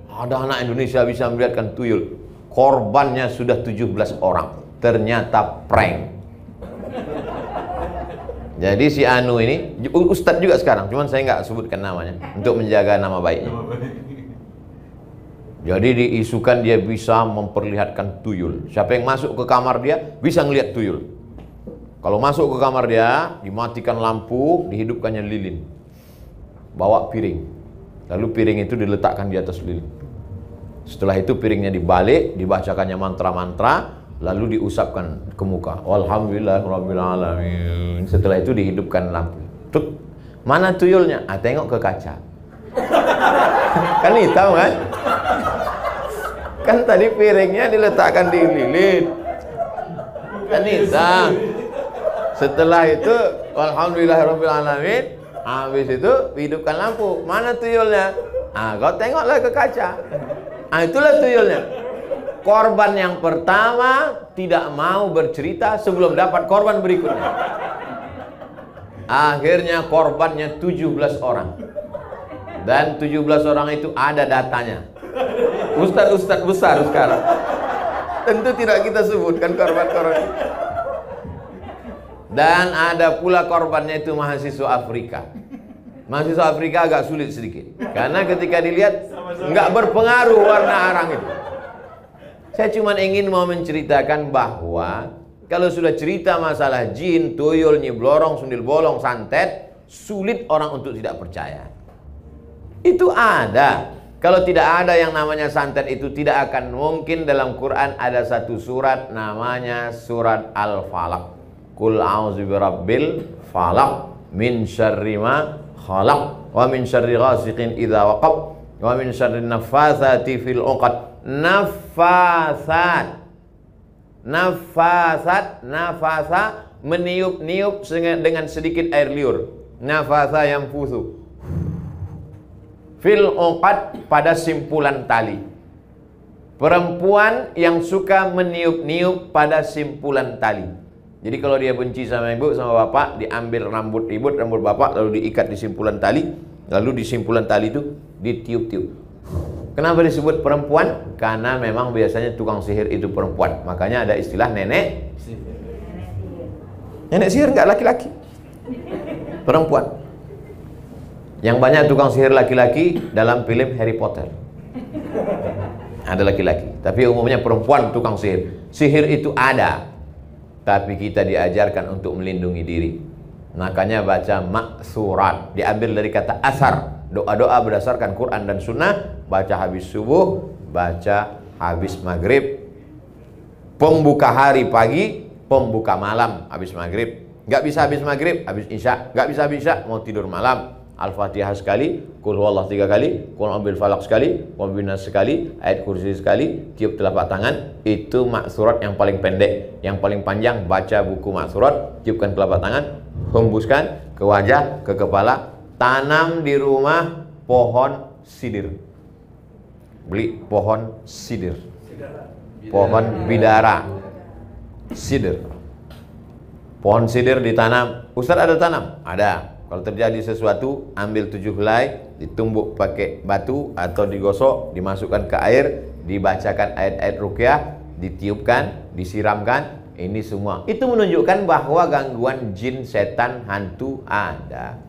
Speaker 1: Ada anak Indonesia bisa memperlihatkan tuyul. Korbannya sudah 17 orang. Ternyata prank. Jadi si Anu ini ustadz juga sekarang, cuman saya nggak sebutkan namanya untuk menjaga nama baiknya. Jadi diisukan dia bisa memperlihatkan tuyul. Siapa yang masuk ke kamar dia bisa ngelihat tuyul. Kalau masuk ke kamar dia, dimatikan lampu, dihidupkannya lilin. Bawa piring. Lalu piring itu diletakkan di atas lilin. Setelah itu piringnya dibalik, dibacakannya mantra-mantra, lalu diusapkan ke muka. Alhamdulillahirabbil alamin. Setelah itu dihidupkan lampu. Tuk, mana tuyulnya? Tengok ke kaca. Kan hitam kan? Kan tadi piringnya diletakkan di lilin. Kan hitam. Setelah itu alhamdulillahirabbil alamin, habis itu hidupkan lampu. Mana tuyulnya? Kau tengoklah ke kaca. Itulah tuyulnya. Korban yang pertama tidak mau bercerita sebelum dapat korban berikutnya. Akhirnya korbannya 17 orang. Dan 17 orang itu ada datanya. Ustadz-ustadz besar sekarang. Tentu tidak kita sebutkan korban-korban. Dan ada pula korbannya itu mahasiswa Afrika. Mahasiswa Afrika agak sulit sedikit. Karena ketika dilihat nggak berpengaruh warna arang itu. Saya cuma ingin mau menceritakan bahwa kalau sudah cerita masalah jin, tuyul, nyi blorong, sundil bolong, santet, sulit orang untuk tidak percaya. Itu ada. Kalau tidak ada yang namanya santet itu, tidak akan mungkin dalam Quran ada satu surat namanya surat Al-Falaq. Qul a'udzu birabbil falaq min syarri ma khalaq wa min syarri ghasiqin idza waqab wa min syarri naffatsati fil 'uqad. Naffasat, nafasa, meniup-niup dengan sedikit air liur. Nafasa yang fusu fil 'uqad, pada simpulan tali. Perempuan yang suka meniup-niup pada simpulan tali. Jadi kalau dia benci sama ibu, sama bapak, diambil rambut ibu, rambut bapak, lalu diikat di simpulan tali, lalu di simpulan tali itu ditiup-tiup. Kenapa disebut perempuan? Karena memang biasanya tukang sihir itu perempuan. Makanya ada istilah nenek sihir. Nenek sihir enggak laki-laki, perempuan. Yang banyak tukang sihir laki-laki dalam film Harry Potter. Ada laki-laki, tapi umumnya perempuan tukang sihir. Sihir itu ada, tapi kita diajarkan untuk melindungi diri. Makanya baca maksurat, diambil dari kata asar. Doa-doa berdasarkan Quran dan Sunnah. Baca habis subuh, baca habis maghrib, pembuka hari pagi, pembuka malam habis maghrib. Nggak bisa habis maghrib, habis isya. Nggak bisa habis isya, mau tidur malam. Al-Fatihah sekali, Qul huwallah 3 kali, Qul a'udzu falaq sekali, Qul binas sekali, ayat kursi sekali, tiup telapak tangan. Itu maksurat yang paling pendek. Yang paling panjang baca buku maksurat, tiupkan telapak tangan, hembuskan ke wajah, ke kepala, tanam di rumah pohon sidir. Beli pohon sidir, pohon bidara, sidir. Pohon sidir ditanam. Ustaz ada tanam? Ada. Kalau terjadi sesuatu, ambil 7 helai, ditumbuk pakai batu atau digosok, dimasukkan ke air, dibacakan ayat-ayat ruqyah, ditiupkan, disiramkan. Ini semua itu menunjukkan bahwa gangguan jin, setan, hantu ada.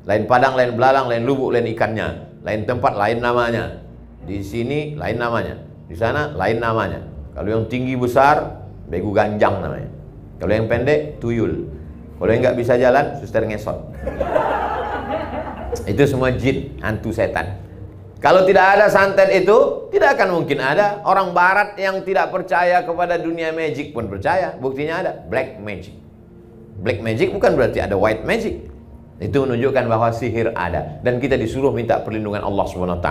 Speaker 1: Lain padang, lain belalang, lain lubuk, lain ikannya, lain tempat, lain namanya. Di sini lain namanya, di sana lain namanya. Kalau yang tinggi besar, begu ganjang namanya. Kalau yang pendek, tuyul. Kalau yang nggak bisa jalan, suster ngesot. Itu semua jin, hantu, setan. Kalau tidak ada santet itu, tidak akan mungkin ada. Orang barat yang tidak percaya kepada dunia magic pun percaya. Buktinya ada black magic. Black magic bukan berarti ada white magic. Itu menunjukkan bahwa sihir ada. Dan kita disuruh minta perlindungan Allah SWT.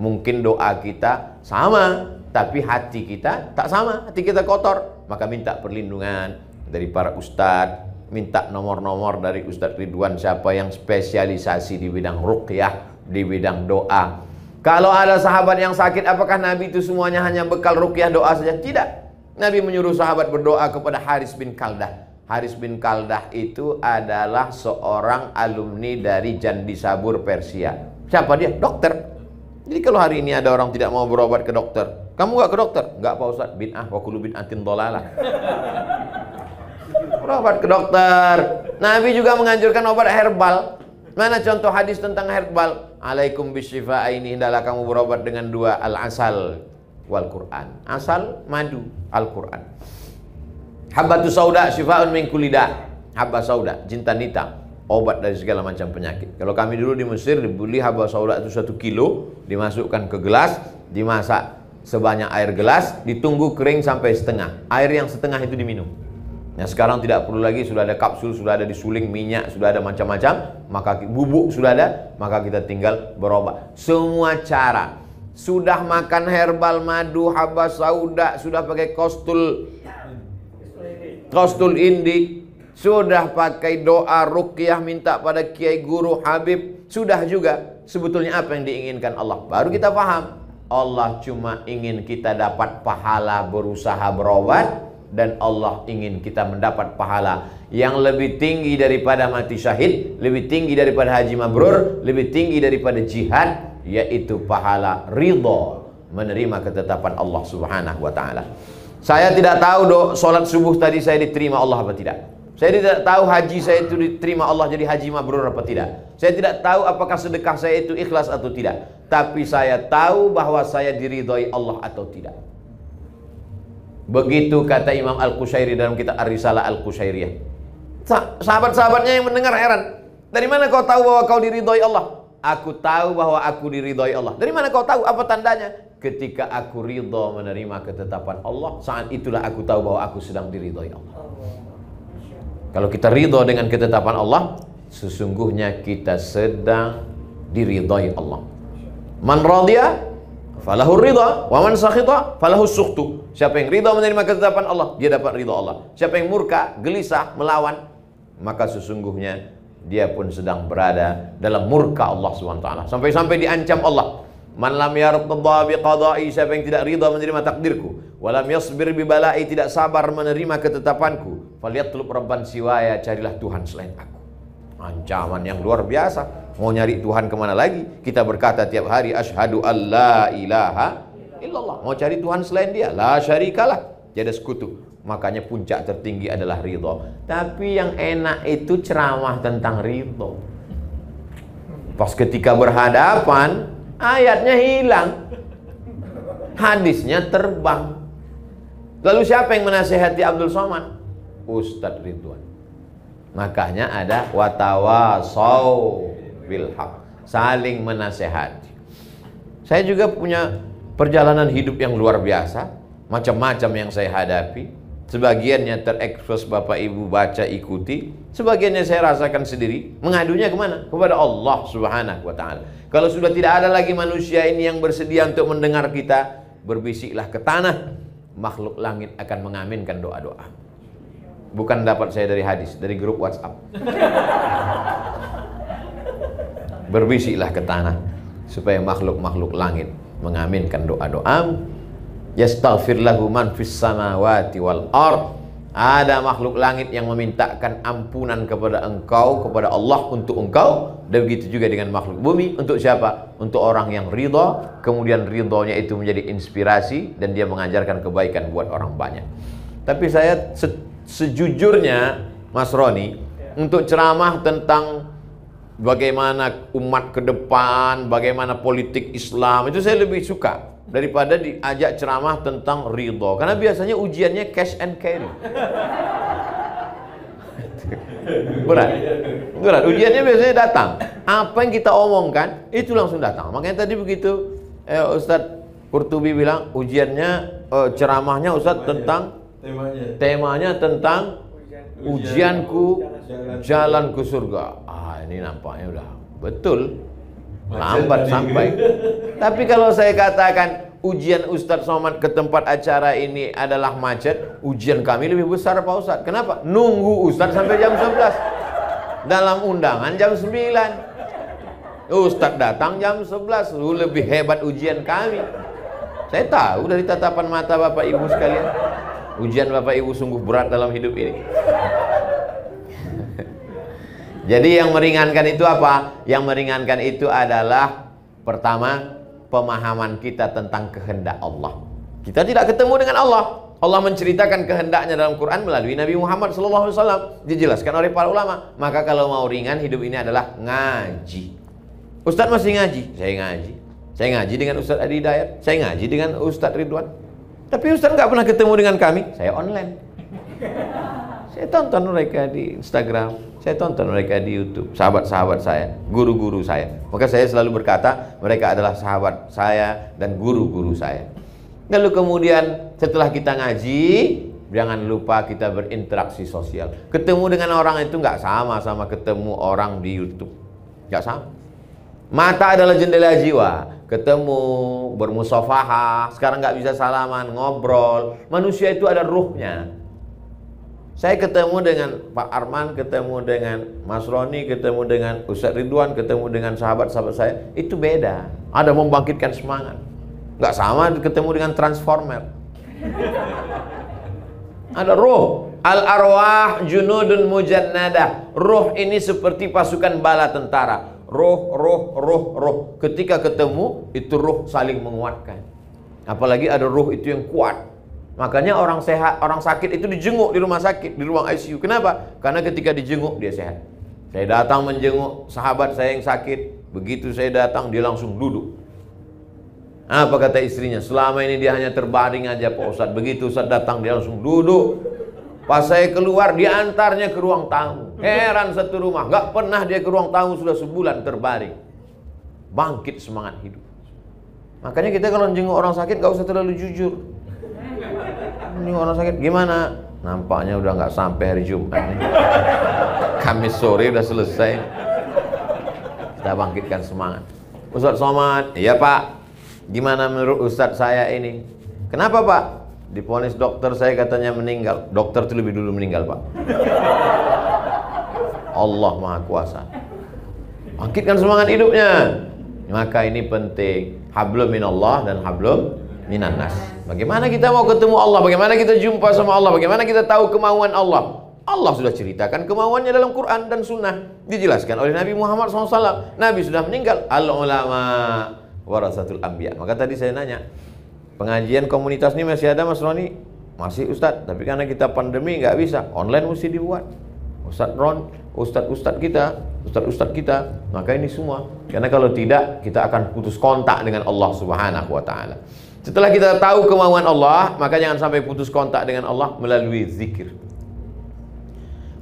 Speaker 1: Mungkin doa kita sama, tapi hati kita tak sama. Hati kita kotor. Maka minta perlindungan dari para ustadz. Minta nomor-nomor dari Ustadz Ridwan, siapa yang spesialisasi di bidang ruqyah, di bidang doa. Kalau ada sahabat yang sakit, apakah Nabi itu semuanya hanya bekal ruqyah doa saja? Tidak. Nabi menyuruh sahabat berdoa kepada Haris bin Kaldah. Haris bin Kaldah itu adalah seorang alumni dari Jandi Sabur Persia. Siapa dia? Dokter. Jadi kalau hari ini ada orang tidak mau berobat ke dokter, kamu nggak ke dokter? Nggak Pak Ustadz, bid'ah wa kullu bid'atin dhalalah. Berobat ke dokter. Nabi juga menganjurkan obat herbal. Mana contoh hadis tentang herbal? Alaikum bisyifa, ini hendaklah kamu berobat dengan 2, al-asal wal Quran. Asal, madu, Al-Quran. Habbatu sauda syifa'un min kulli da'. Habba sauda, jintan hitam, obat dari segala macam penyakit. Kalau kami dulu di Mesir dibeli habba sauda itu 1 kilo, dimasukkan ke gelas, dimasak sebanyak air gelas, ditunggu kering sampai setengah. Air yang setengah itu diminum. Nah sekarang tidak perlu lagi, sudah ada kapsul, sudah ada disuling minyak, sudah ada macam-macam, maka bubuk sudah ada, maka kita tinggal berobat. Semua cara. Sudah makan herbal, madu, habba sauda, sudah pakai kostul indi, sudah pakai doa ruqyah, minta pada kiai guru habib, sudah juga. Sebetulnya apa yang diinginkan Allah? Baru kita paham. Allah cuma ingin kita dapat pahala berusaha berobat. Dan Allah ingin kita mendapat pahala yang lebih tinggi daripada mati syahid, lebih tinggi daripada haji mabrur, lebih tinggi daripada jihad, yaitu pahala ridha, menerima ketetapan Allah Subhanahu wa taala. Saya tidak tahu salat subuh tadi saya diterima Allah apa tidak. Saya tidak tahu haji saya itu diterima Allah jadi haji mabrur apa tidak. Saya tidak tahu apakah sedekah saya itu ikhlas atau tidak. Tapi saya tahu bahwa saya diridhai Allah atau tidak. Begitu kata Imam Al-Qushairi dalam kitab Ar-Risalah Al-Qushairiyah. Sahabat-sahabatnya yang mendengar heran. Dari mana kau tahu bahwa kau diridhoi Allah? Aku tahu bahwa aku diridhoi Allah. Dari mana kau tahu? Apa tandanya? Ketika aku ridho menerima ketetapan Allah, saat itulah aku tahu bahwa aku sedang diridhoi Allah. Kalau kita ridho dengan ketetapan Allah, sesungguhnya kita sedang diridhoi Allah. Man radhiya falahu ridha, wa man sakhita falahu sukhtu. Siapa yang ridha menerima ketetapan Allah, dia dapat ridha Allah. Siapa yang murka, gelisah, melawan, maka sesungguhnya dia pun sedang berada dalam murka Allah SWT. Sampai-sampai diancam Allah. Man lam yartadha biqada'i, siapa yang tidak ridha menerima takdirku, wa lam yasbir bi bala'i, tidak sabar menerima ketetapanku, falyatlub rabban siwaya, carilah Tuhan selain aku. Ancaman yang luar biasa. Mau nyari Tuhan kemana lagi? Kita berkata tiap hari asyhadu alla ilaha illallah. Mau cari Tuhan selain dia, la syarikalah, tiada sekutu. Makanya puncak tertinggi adalah ridho. Tapi yang enak itu ceramah tentang ridho. Pas ketika berhadapan, ayatnya hilang, hadisnya terbang. Lalu siapa yang menasihati Abdul Somad? Ustadz Ridwan. Makanya ada watawasau bil haq, saling menasehati. Saya juga punya perjalanan hidup yang luar biasa, macam-macam yang saya hadapi. Sebagiannya terekspos Bapak Ibu baca ikuti, sebagiannya saya rasakan sendiri. Mengadunya kemana? Kepada Allah Subhanahu wa ta'ala. Kalau sudah tidak ada lagi manusia ini yang bersedia untuk mendengar kita, berbisiklah ke tanah, makhluk langit akan mengaminkan doa-doa. Bukan dapat saya dari hadis, dari grup WhatsApp. Berbisiklah ke tanah supaya makhluk-makhluk langit mengaminkan doa-doa. Yastaghfir lahu man fis samawati wal ard. Ada makhluk langit yang memintakan ampunan kepada engkau, kepada Allah untuk engkau. Dan begitu juga dengan makhluk bumi. Untuk siapa? Untuk orang yang ridha, kemudian ridhonya itu menjadi inspirasi dan dia mengajarkan kebaikan buat orang banyak. Tapi saya sejujurnya, Mas Roni, untuk ceramah tentang bagaimana umat ke depan, bagaimana politik Islam, itu saya lebih suka daripada diajak ceramah tentang ridho. Karena biasanya ujiannya cash and carry. Berat. Ujiannya biasanya datang. Apa yang kita omongkan, itu langsung datang. Makanya tadi begitu Ustadz Qurtubi bilang, ujiannya, ceramahnya Ustadz tentang temanya tentang ujianku, jalan ke surga. Ini nampaknya udah betul. Lambat sampai. Tapi kalau saya katakan ujian Ustadz Somad ke tempat acara ini adalah macet, ujian kami lebih besar Pak Ustadz. Kenapa? Nunggu Ustadz sampai jam 11. Dalam undangan jam 9. Ustadz datang jam 11. Lebih hebat ujian kami. Saya tahu dari tatapan mata Bapak Ibu sekalian. Ujian Bapak Ibu sungguh berat dalam hidup ini. Jadi yang meringankan itu apa? Yang meringankan itu adalah pertama, pemahaman kita tentang kehendak Allah. Kita tidak ketemu dengan Allah. Allah menceritakan kehendaknya dalam Quran melalui Nabi Muhammad SAW. Dijelaskan oleh para ulama. Maka kalau mau ringan hidup ini adalah ngaji. Ustadz masih ngaji? Saya ngaji. Saya ngaji dengan Ustadz Adi Hidayat. Saya ngaji dengan Ustadz Ridwan. Tapi Ustadz nggak pernah ketemu dengan kami. Saya online. Saya tonton mereka di Instagram, saya tonton mereka di YouTube, sahabat-sahabat saya, guru-guru saya. Maka saya selalu berkata, mereka adalah sahabat saya dan guru-guru saya. Lalu kemudian setelah kita ngaji, jangan lupa kita berinteraksi sosial. Ketemu dengan orang itu nggak sama ketemu orang di YouTube. Nggak sama. Mata adalah jendela jiwa. Ketemu, bermusafahah, sekarang nggak bisa salaman, ngobrol. Manusia itu ada ruhnya. Saya ketemu dengan Pak Arman, ketemu dengan Mas Roni, ketemu dengan Ustadz Ridwan, ketemu dengan sahabat-sahabat saya. Itu beda. Ada membangkitkan semangat. Nggak sama ketemu dengan transformer. Ada roh. Al-arwah junudun mujannadah. Roh ini seperti pasukan bala tentara. Roh. Ketika ketemu, itu roh saling menguatkan. Apalagi ada roh itu yang kuat. Makanya orang sehat, orang sakit itu dijenguk di rumah sakit, di ruang ICU. Kenapa? Karena ketika dijenguk dia sehat. Saya datang menjenguk sahabat saya yang sakit. Begitu saya datang dia langsung duduk. Apa kata istrinya? Selama ini dia hanya terbaring aja Pak Ustadz. Begitu Ustadz datang dia langsung duduk. Pas saya keluar diantarnya ke ruang tamu. Heran satu rumah, gak pernah dia ke ruang tamu sudah sebulan terbaring. Bangkit semangat hidup. Makanya kita kalau menjenguk orang sakit gak usah terlalu jujur. Ini orang sakit gimana? Nampaknya udah nggak sampai hari Jumat nih. Kamis sore udah selesai. Kita bangkitkan semangat. Ustadz Somad, iya Pak. Gimana menurut Ustadz saya ini? Kenapa Pak? Divonis dokter saya katanya meninggal. Dokter itu lebih dulu meninggal Pak. Allah Maha Kuasa. Bangkitkan semangat hidupnya. Maka ini penting. Hablum minallah dan hablum minan nas. Bagaimana kita mau ketemu Allah? Bagaimana kita jumpa sama Allah? Bagaimana kita tahu kemauan Allah? Allah sudah ceritakan kemauannya dalam Quran dan Sunnah. Dijelaskan oleh Nabi Muhammad SAW. Nabi sudah meninggal. Al-ulama warasatul anbiya. Maka tadi saya nanya, pengajian komunitas ini masih ada Mas Roni? Masih Ustadz. Tapi karena kita pandemi nggak bisa. Online mesti dibuat. Ustadz Ron, Ustadz kita ustadz-ustadz kita, maka ini semua. Karena kalau tidak, kita akan putus kontak dengan Allah Subhanahu wa ta'ala. Setelah kita tahu kemauan Allah, maka jangan sampai putus kontak dengan Allah melalui zikir.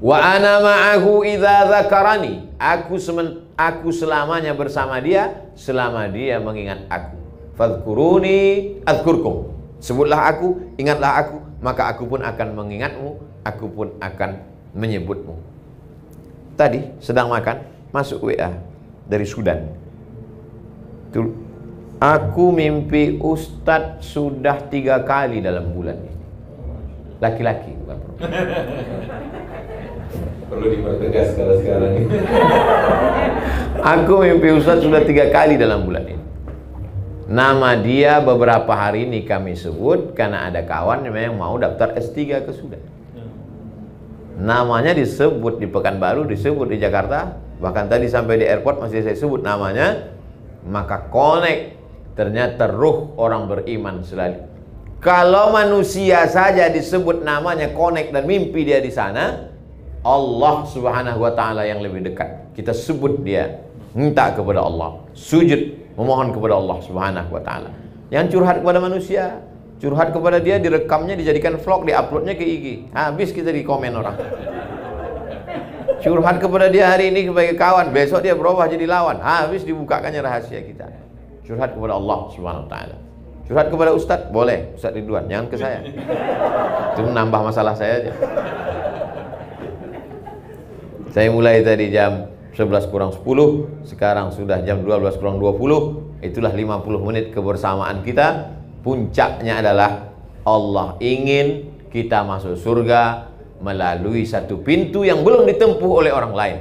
Speaker 1: Wa ana ma'ahu idza dzakarani. Aku selamanya bersama dia selama dia mengingat aku. Fadhkuruni adzkurkum. Sebutlah aku, ingatlah aku, maka aku pun akan mengingatmu, aku pun akan menyebutmu. Tadi sedang makan, masuk WA dari Sudan. Aku mimpi Ustadz sudah 3 kali dalam bulan ini. Laki-laki bukan perempuan.
Speaker 2: Perlu dipertegas sekarang ini.
Speaker 1: Aku mimpi Ustadz sudah 3 kali dalam bulan ini. Nama dia beberapa hari ini kami sebut karena ada kawan yang mau daftar S3 ke Sudan. Namanya disebut di Pekanbaru, disebut di Jakarta, bahkan tadi sampai di airport masih saya sebut namanya. Maka connect, ternyata ruh orang beriman selalu. Kalau manusia saja disebut namanya, connect dan mimpi dia di sana, Allah Subhanahu wa ta'ala yang lebih dekat. Kita sebut dia, minta kepada Allah, sujud, memohon kepada Allah Subhanahu wa ta'ala. Yang curhat kepada manusia, curhat kepada dia, direkamnya, dijadikan vlog, diuploadnya ke IG. Habis kita di komen orang. Curhat kepada dia hari ini sebagai kawan, besok dia berubah jadi lawan. Habis dibukakannya rahasia kita. Curhat kepada Allah Subhanahu wa ta'ala. Curhat kepada Ustadz, boleh, Ustadz Ridwan, jangan ke saya. Itu menambah masalah saya aja. Saya mulai tadi jam 11 kurang 10, sekarang sudah jam 12 kurang 20. Itulah 50 menit kebersamaan kita. Puncaknya adalah Allah ingin kita masuk surga melalui satu pintu yang belum ditempuh oleh orang lain.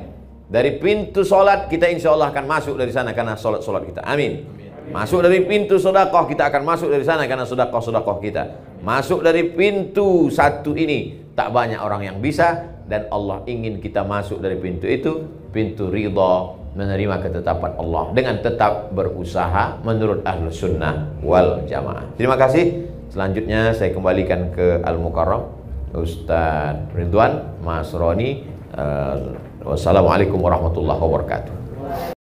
Speaker 1: Dari pintu solat kita insya Allah akan masuk dari sana karena solat kita. Amin. Masuk dari pintu sedekah kita akan masuk dari sana karena sedekah kita. Masuk dari pintu satu ini tak banyak orang yang bisa, dan Allah ingin kita masuk dari pintu itu, pintu ridha, menerima ketetapan Allah dengan tetap berusaha menurut Ahlus Sunnah wal Jamaah. Terima kasih. Selanjutnya saya kembalikan ke Al-Mukarram Ustadz Ridwan, Mas Roni. Wassalamualaikum warahmatullahi wabarakatuh.